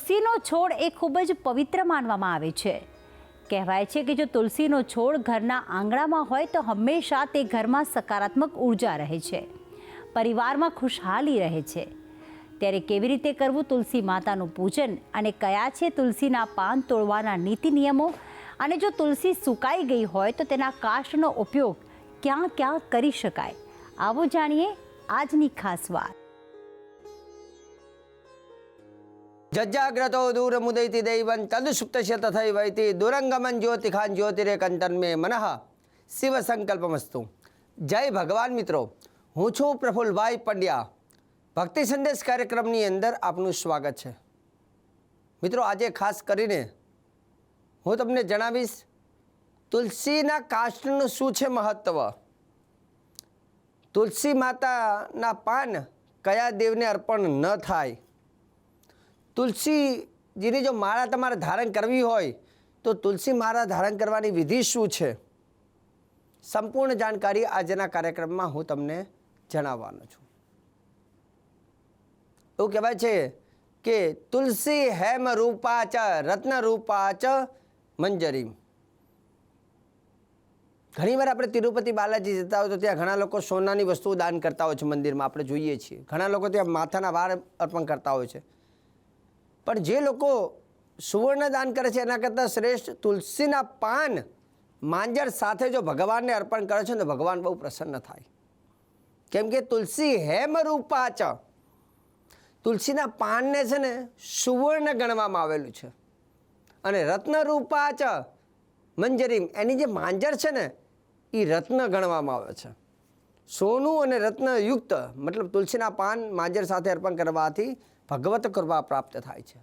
તુલસીનો છોડ એ ખૂબ જ પવિત્ર માનવામાં આવે છે. કહેવાય છે કે જો તુલસીનો છોડ ઘરના આંગણામાં હોય તો હંમેશા તે ઘરમાં સકારાત્મક ઉર્જા રહે છે, પરિવારમાં ખુશહાલી રહે છે. ત્યારે કેવી રીતે કરવું તુલસી માતાનું પૂજન અને કયા છે તુલસીના પાન તોડવાના નીતિ નિયમો, અને જો તુલસી સુકાઈ ગઈ હોય તો તેના કાષ્ટનો ઉપયોગ ક્યાં ક્યાં કરી શકાય, આવો જાણીએ આજની ખાસ વાત. જજ્જાગ્રતો દૂરમુદૈતિ દૈવં તદસુપ્તસ્ય તથૈવૈતિ દુરંગમન જ્યોતિખાન જ્યોતિરેકંતન મે મનઃ શિવ સંકલ્પમસ્તુ. જય ભગવાન મિત્રો, હું છું પ્રફુલભાઈ પંડ્યા. ભક્તિ સંદેશ કાર્યક્રમની અંદર આપનું સ્વાગત છે. મિત્રો, આજે ખાસ કરીને હું તમને જણાવીશ તુલસીના કાષ્ટનું શું છે મહત્વ, તુલસી માતાના પાન કયા દેવને અર્પણ ન થાય, તુલસીજીની જો માળા તમારે ધારણ કરવી હોય તો તુલસી માળા ધારણ કરવાની વિધિ શું છે, સંપૂર્ણ જાણકારી આજના કાર્યક્રમમાં હું તમને જણાવવાનો છું. એવું કહેવાય છે કે તુલસી હેમ રૂપા ચ રત્ન રૂપા ચ મંજરીમ. ઘણીવાર આપણે તિરુપતિ બાલાજી જતા હોય તો ત્યાં ઘણા લોકો સોનાની વસ્તુઓ દાન કરતા હોય છે મંદિરમાં, આપણે જોઈએ છીએ. ઘણા લોકો ત્યાં માથાના વાર અર્પણ કરતા હોય છે. પણ જે લોકો સુવર્ણ દાન કરે છે એના કરતાં શ્રેષ્ઠ તુલસીના પાન માંજર સાથે જો ભગવાનને અર્પણ કરે છે તો ભગવાન બહુ પ્રસન્ન થાય. કેમ કે તુલસી હેમ રૂપા ચ, તુલસીના પાનને છે ને સુવર્ણ ગણવામાં આવેલું છે, અને રત્ન રૂપા ચ મંજરીમ, એની જે માંજર છે ને એ રત્ન ગણવામાં આવે છે. સોનું અને રત્નયુક્ત, મતલબ તુલસીના પાન માંજર સાથે અર્પણ કરવાથી ભગવત કૃપા પ્રાપ્ત થાય છે.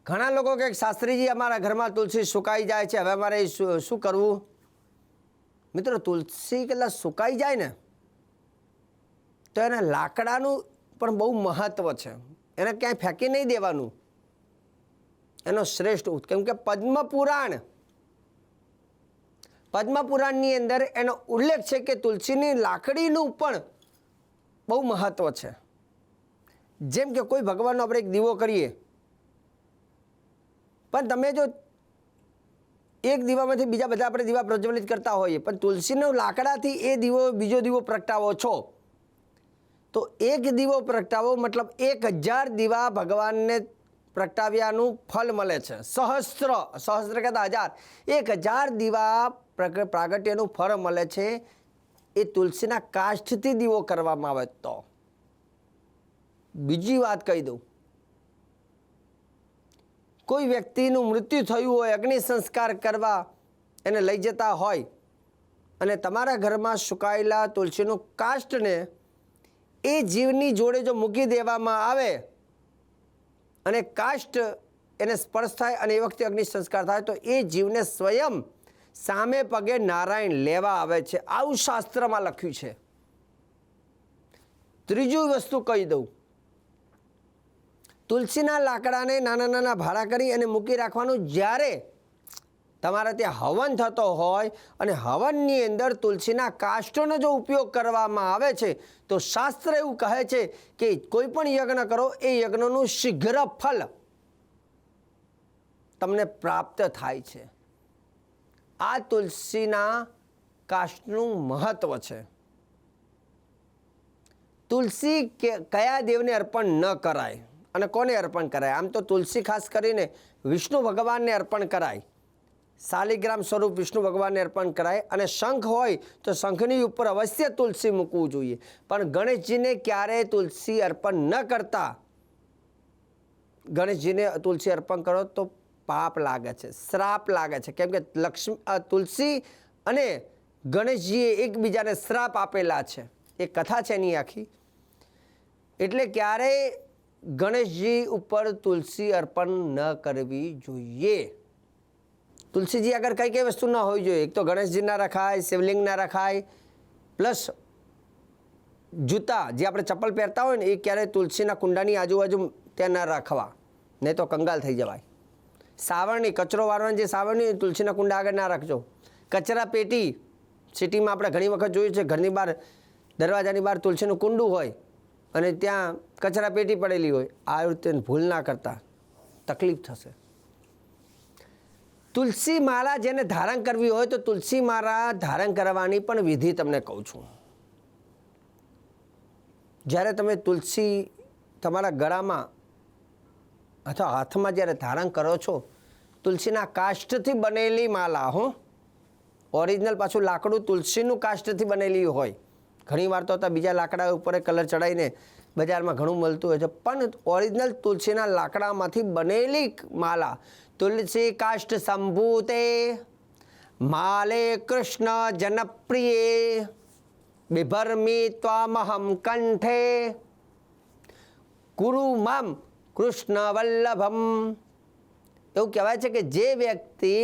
ઘણા લોકો કહે શાસ્ત્રીજી અમારા ઘરમાં તુલસી સુકાઈ જાય છે, હવે અમારે શું કરવું? મિત્રો, તુલસી કેટલા સુકાઈ જાય ને તો એને લાકડાનું પણ બહુ મહત્વ છે. એને ક્યાંય ફેંકી નહીં દેવાનું, એનો શ્રેષ્ઠ. કેમ કે પદ્મપુરાણની અંદર એનો ઉલ્લેખ છે કે તુલસીની લાકડીનું પણ બહુ મહત્વ છે. જેમ કે કોઈ ભગવાનનો આપણે એક દીવો કરીએ, પણ તમે જો એક દીવામાંથી બીજા બધા આપણે દીવા પ્રજ્વલિત કરતા હોઈએ, પણ તુલસીના લાકડાથી એ દીવો બીજો દીવો પ્રગટાવો છો તો એક દીવો પ્રગટાવો મતલબ 1000 દીવા ભગવાનને પ્રગટાવ્યાનું ફળ મળે છે. સહસ્ત્ર કહેતા 1000 દીવા પ્રાગટ્યનું ફળ મળે છે. એ તુલસીના કાષ્ઠથી દીવો કરવામાં આવે તો. બીજી વાત કહી દઉં, કોઈ વ્યક્તિનું મૃત્યુ થયું હોય, અગ્નિ સંસ્કાર કરવા એને લઈ જતા હોય અને તમારા ઘરમાં સુકાયેલા તુલસીનું કાષ્ઠને એ જીવની જોડે જો મૂકી દેવામાં આવે અને કાષ્ઠ એને સ્પર્શ થાય અને એ વખતે અગ્નિ સંસ્કાર થાય તો એ જીવને સ્વયં સામે પગે નારાયણ લેવા આવે છે. આવું શાસ્ત્રમાં લખ્યું છે. ત્રીજી વસ્તુ કહી દઉં, તુલસીના લાકડાને નાના નાના ભાડા કરી અને મૂકી રાખવાનું. જ્યારે તમારે ત્યાં હવન થતો હોય અને હવનની અંદર તુલસીના કાષ્ઠનો જો ઉપયોગ કરવામાં આવે છે તો શાસ્ત્ર એવું કહે છે કે કોઈ પણ યજ્ઞ કરો એ યજ્ઞનું શીઘ્ર ફળ તમને પ્રાપ્ત થાય છે. આ તુલસીના કાષ્ઠનું મહત્વ છે. તુલસી કયા દેવને અર્પણ ન કરાય અને કોને અર્પણ કરાય? આમ તો તુલસી ખાસ કરીને વિષ્ણુ ભગવાનને અર્પણ કરાય, શાલિગ્રામ સ્વરૂપ વિષ્ણુ ભગવાનને અર્પણ કરાય. અને શંખ હોય તો શંખની ઉપર અવશ્ય તુલસી મૂકવું જોઈએ. પણ ગણેશજીને ક્યારેય તુલસી અર્પણ ન કરતા. ગણેશજીને તુલસી અર્પણ કરો તો પાપ લાગે છે, શ્રાપ લાગે છે. કેમ કે તુલસી અને ગણેશજીએ એકબીજાને શ્રાપ આપેલા છે. એ કથા છે એની આખી. એટલે ક્યારેય ગણેશજી ઉપર તુલસી અર્પણ ન કરવી જોઈએ. તુલસીજી આગળ કઈ કઈ વસ્તુ ન હોવી જોઈએ? એક તો ગણેશજી ના રખાય, શિવલિંગ ના રખાય, પ્લસ જૂતા જે આપણે ચપ્પલ પહેરતા હોય ને એ ક્યારેય તુલસીના કુંડાની આજુબાજુ ત્યાં ન રાખવા, નહીં તો કંગાલ થઈ જવાય. સાવરણી, કચરો વાળવાની જે સાવરણી તુલસીના કુંડા આગળ ના રાખજો. કચરા પેટી, સિટીમાં આપણે ઘણી વખત જોયું છે, ઘરની બહાર દરવાજાની બહાર તુલસીનું કુંડું હોય અને ત્યાં કચરા પેટી પડેલી હોય. આ રીતે ભૂલ ના કરતા. તકલીફ થશે. તુલસી માળા જેને ધારણ કરવી હોય તો તુલસી માળા ધારણ કરવાની પણ વિધિ તમને કહું છું. જ્યારે તમે તુલસી તમારા ગળામાં અથવા હાથમાં જ્યારે ધારણ કરો છો, તુલસીના કાષ્ઠથી બનેલી માળા, ઓરિજિનલ પાછું લાકડું તુલસીનું કાષ્ઠથી બનેલી હોય. ઘણી વાર તો બીજા લાકડા ઉપર કલર ચડાવીને બજારમાં ઘણું મળતું હોય છે, પણ ઓરિજિનલ તુલસીના લાકડામાંથી બનેલી માળા, તુલસી કાષ્ઠ સંભૂતે માલે કૃષ્ણ જનપ્રિયે બિભર્મી ત્વામહમ કંઠે કુરુ મામ કૃષ્ણ વલ્લભમ. એવું કહેવાય છે કે જે વ્યક્તિ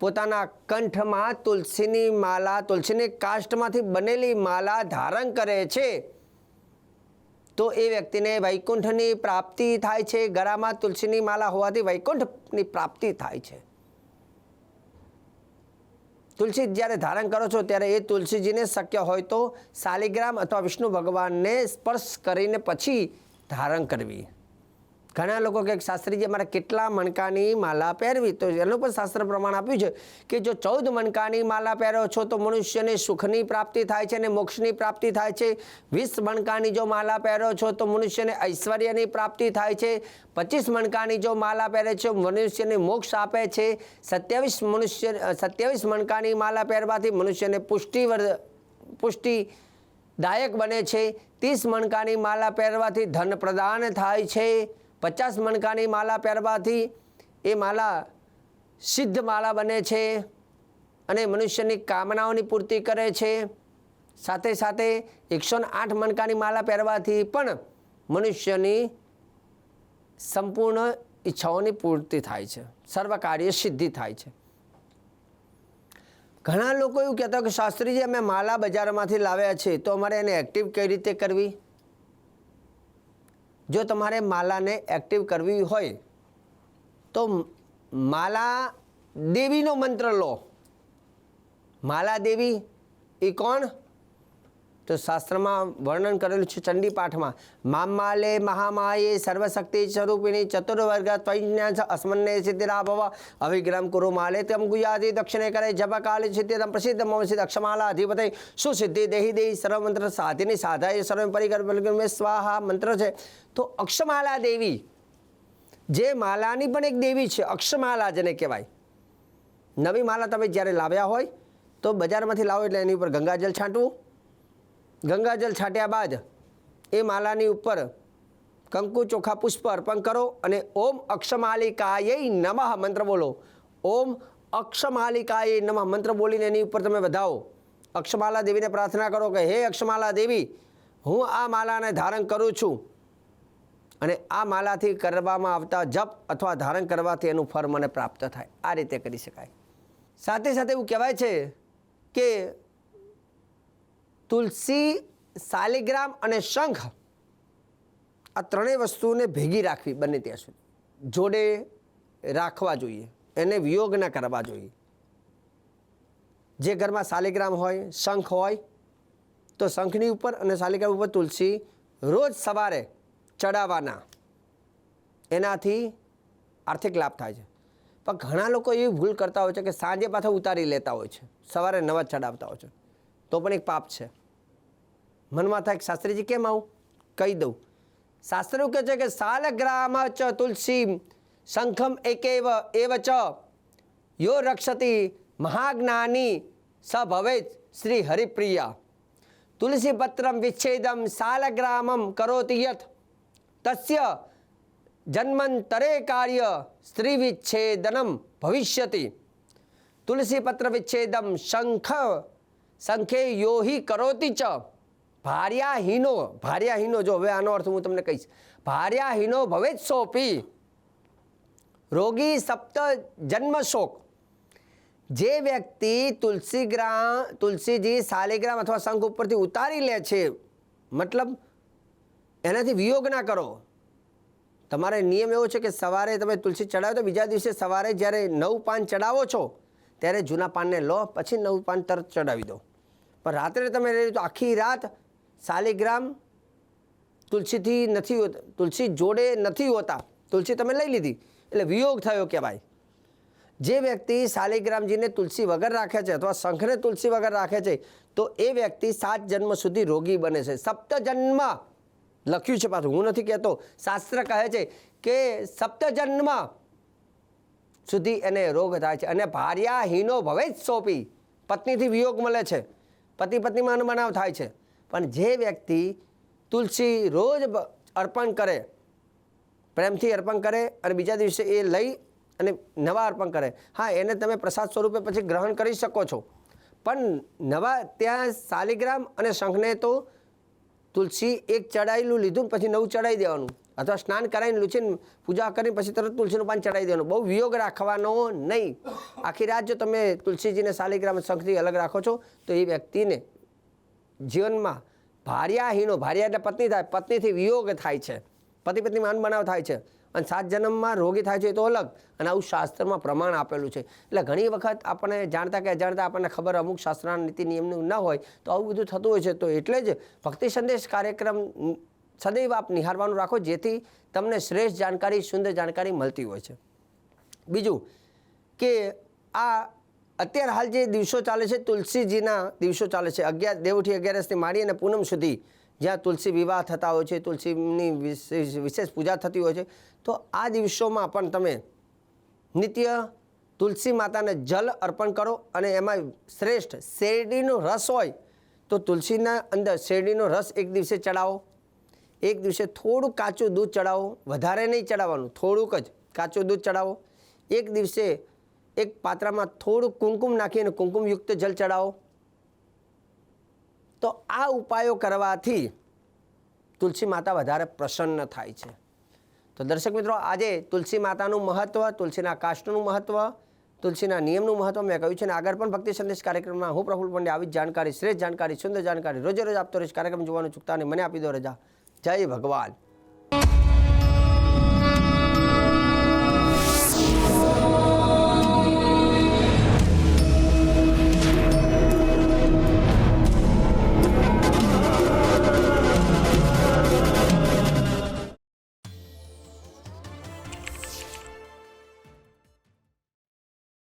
પોતાના કંઠમાં તુલસીની માળા, તુલસીની કાષ્ઠમાંથી બનેલી માળા ધારણ કરે છે તો એ વ્યક્તિને વૈકુંઠની પ્રાપ્તિ થાય છે. ગળામાં તુલસીની માળા હોવાથી વૈકુંઠની પ્રાપ્તિ થાય છે. તુલસી જ્યારે ધારણ કરો છો ત્યારે એ તુલસીજીને શક્ય હોય તો શાલિગ્રામ અથવા વિષ્ણુ ભગવાનને સ્પર્શ કરીને પછી ધારણ કરવી. ઘણા લોકો કે શાસ્ત્રીજી અમારે કેટલા મણકાની માળા પહેરવી, તો એનું પણ શાસ્ત્ર પ્રમાણ આપ્યું છે કે જો 14 મણકાની માળા પહેરો છો તો મનુષ્યને સુખની પ્રાપ્તિ થાય છે અને મોક્ષની પ્રાપ્તિ થાય છે. 20 મણકાની જો માળા પહેરો છો તો મનુષ્યને ઐશ્વર્યની પ્રાપ્તિ થાય છે. 25 મણકાની જો માળા પહેરે છે મનુષ્યને મોક્ષ આપે છે. 27 મણકાની માળા પહેરવાથી મનુષ્યને પુષ્ટિદાયક બને છે. 30 મણકાની માળા પહેરવાથી ધન પ્રદાન થાય છે. 50 મણકાની માળા પહેરવાથી એ માળા સિદ્ધ માળા બને છે અને મનુષ્યની કામનાઓની પૂર્તિ કરે છે. સાથે સાથે 108 મણકાની માળા પહેરવાથી પણ મનુષ્યની સંપૂર્ણ ઈચ્છાઓની પૂર્તિ થાય છે, સર્વ કાર્ય સિદ્ધિ થાય છે. ઘણા લોકો એવું કહેતા કે શાસ્ત્રીજી અમે માળા બજારમાંથી લાવ્યા છે તો અમારે એને એક્ટિવ કઈ રીતે કરવી? જો તમારે માળાને એક્ટિવ કરવી હોય તો માલા દેવીનો મંત્ર લો. માલા દેવી એ કોણ? તો શાસ્ત્રમાં વર્ણન કરેલું છે ચંડી પાઠમાં. મામાલે મહામાયે સર્વશક્તિ સ્વરૂપિણી ચતુર્વર્ગ ત્વૈજ્ઞાન અસ્મન્ને સિદ્ધિરાભવ અવિગ્રમ કુરુ માલે તમ ગુયાદી દક્ષિણે કરે જપકાલે સિદ્ધિદમ પ્રસિદ્ધ મમ સિદ્ધ અક્ષમાલા અધિપતે સુસિદ્ધિ દેહી દેહી સર્વમંત્ર સાધિની સાધાય સર્વ પરિકર સ્વાહા મંત્ર છે. તો અક્ષમાલા દેવી, જે માલાની પણ એક દેવી છે, અક્ષમાલા જેને કહેવાય. નવી માલા તમે જ્યારે લાવ્યા હોય તો બજારમાંથી લાવો એટલે એની ઉપર ગંગાજળ છાંટવું. ગંગાજળ છાંટ્યા બાદ એ માલાની ઉપર કંકુ ચોખા પુષ્પ અર્પણ કરો અને ઓમ અક્ષમાલિકાય નમઃ મંત્ર બોલો. ઓમ અક્ષમાલિકાય નમઃ મંત્ર બોલીને એની ઉપર તમે વધાવો. અક્ષમાલા દેવીને પ્રાર્થના કરો કે હે અક્ષમાલા દેવી, હું આ માલાને ધારણ કરું છું અને આ માલાથી કરવામાં આવતા જપ અથવા ધારણ કરવાથી એનું ફળ મને પ્રાપ્ત થાય. આ રીતે કરી શકાય. સાથે સાથે એવું કહેવાય છે કે તુલસી, શાલિગ્રામ અને શંખ આ ત્રણેય વસ્તુને ભેગી રાખવી બને ત્યાં સુધી, જોડે રાખવા જોઈએ, એને વિયોગ ન કરવા જોઈએ. જે ઘરમાં શાલિગ્રામ હોય, શંખ હોય તો શંખની ઉપર અને શાલિગ્રામ ઉપર તુલસી રોજ સવારે ચડાવવાના. એનાથી આર્થિક લાભ થાય છે. પણ ઘણા લોકો એવી ભૂલ કરતા હોય છે કે સાંજે પાછા ઉતારી લેતા હોય છે, સવારે નવા ચડાવતા હોય છે, તો પણ એક પાપ છે. મનમાં થાય શાસ્ત્રીજી કેમ આવું? કહી દઉં. શાસ્ત્ર કહે છે કે શાલગ્રામ ચ તુલસી શંખમ એકેવ એવ ચ યો રક્ષતી મહાજ્ઞાની સ ભવેત શ્રી હરિપ્રિયા. તુલસી પત્રમ વિચ્છેદમ શાલગ્રામમ કરોતિ યત તસ્ય જન્મંતરે કાર્ય સ્ત્રી વિચ્છેદનમ ભવિષ્યતિ. તુલસી પત્ર વિચ્છેદમ શંખે યોહી કરોતિ ચ ભાર્યાહીનો જો હવે આનો અર્થ હું તમને કહીશ. ભાર્યાહીનો ભવેત સોપી રોગી સપ્ત જન્મ શોક. જે વ્યક્તિ તુલસીજી શાલિગ્રામ અથવા શંખ ઉપરથી ઉતારી લે છે, મતલબ એનાથી વિયોગ ના કરો. તમારે નિયમ એવો છે કે સવારે તમે તુલસી ચડાવો તો બીજા દિવસે સવારે જ્યારે નવું પાન ચડાવો છો ત્યારે જૂના પાનને લો, પછી નવું પાન તરત ચડાવી દો. પણ રાત્રે તમે તો આખી રાત શાલિગ્રામ તુલસી જોડે નથી હોતા, તુલસી તમે લઈ લીધી એટલે વિયોગ થયો કહેવાય. જે વ્યક્તિ શાલિગ્રામજીને તુલસી વગર રાખે છે અથવા શંખને તુલસી વગર રાખે છે તો એ વ્યક્તિ 7 જન્મ સુધી રોગી બને છે. 7 જન્મ લખ્યું છે, પાછું હું નથી કહેતો, શાસ્ત્ર કહે છે કે 7 જન્મ સુધી એને રોગ થાય છે. અને ભાર્યાહીનો ભવે જ સોંપી, પત્નીથી વિયોગ મળે છે, પતિ પત્નીમાં અનબનાવ થાય છે. પણ જે વ્યક્તિ તુલસી રોજ અર્પણ કરે, પ્રેમથી અર્પણ કરે અને બીજા દિવસે એ લઈ અને નવા અર્પણ કરે, હા એને તમે પ્રસાદ સ્વરૂપે પછી ગ્રહણ કરી શકો છો. પણ નવા ત્યાં શાલિગ્રામ અને શંખને તો તુલસી એક ચડાયેલું લીધું પછી નવું ચડાવી દેવાનું, અથવા સ્નાન કરાવીને લૂછીને પૂજા કરીને પછી તરત તુલસીનું પાન ચડાવી દેવાનું. બહુ વિયોગ રાખવાનો નહીં. આખી રાત જો તમે તુલસીજીને શાલિગ્રામ શંખથી અલગ રાખો છો તો એ વ્યક્તિને જીવનમાં ભાર્યાહીનો, ભાર્યા એટલે પત્ની થાય, પત્નીથી વિયોગ થાય છે, પતિ પત્નીમાં અનબનાવ થાય છે અને 7 જન્મમાં રોગી થાય છે એ તો અલગ. અને આવું શાસ્ત્રમાં પ્રમાણ આપેલું છે. એટલે ઘણી વખત આપણને જાણતા કે અજાણતા આપણને ખબર અમુક શાસ્ત્રના નીતિ નિયમનું ન હોય તો આવું બધું થતું હોય છે. તો એટલે જ ભક્તિ સંદેશ કાર્યક્રમ સદૈવ આપ નિહાળવાનું રાખો, જેથી તમને શ્રેષ્ઠ જાણકારી, સુંદર જાણકારી મળતી હોય છે. બીજું કે આ અત્યારે હાલ જે દિવસો ચાલે છે, તુલસીજીના દિવસો ચાલે છે, દેવઉઠી 11 માંડી અને પૂનમ સુધી, જ્યાં તુલસી વિવાહ થતા હોય છે, તુલસીની વિશેષ પૂજા થતી હોય છે. તો આ દિવસોમાં પણ તમે નિત્ય તુલસી માતાને જલ અર્પણ કરો અને એમાં શ્રેષ્ઠ શેરડીનો રસ હોય તો તુલસીના અંદર શેરડીનો રસ એક દિવસે ચડાવો, એક દિવસે થોડું કાચું દૂધ ચડાવો, વધારે નહીં ચડાવવાનું, થોડુંક જ કાચું દૂધ ચડાવો. એક દિવસે એક પાત્રમાં થોડું કુમકુમ નાખીને કુમકુમયુક્ત જલ ચડાવો. તો આ ઉપાયો કરવાથી તુલસી માતા વધારે પ્રસન્ન થાય છે. તો દર્શક મિત્રો, આજે તુલસી માતાનું મહત્ત્વ, તુલસીના કાષ્ટનું મહત્ત્વ, તુલસીના નિયમનું મહત્ત્વ મેં કહ્યું છે. અને આગળ પણ ભક્તિ સંદેશ કાર્યક્રમમાં હું પ્રફુલ્લ પંડ્યા આવી જ જાણકારી, શ્રેષ્ઠ જાણકારી, સુંદર જાણકારી રોજે રોજ આપતો રહીશ. કાર્યક્રમ જોવાનું ચૂકતા નહીં. મને આપી દો રજા. જય ભગવાન.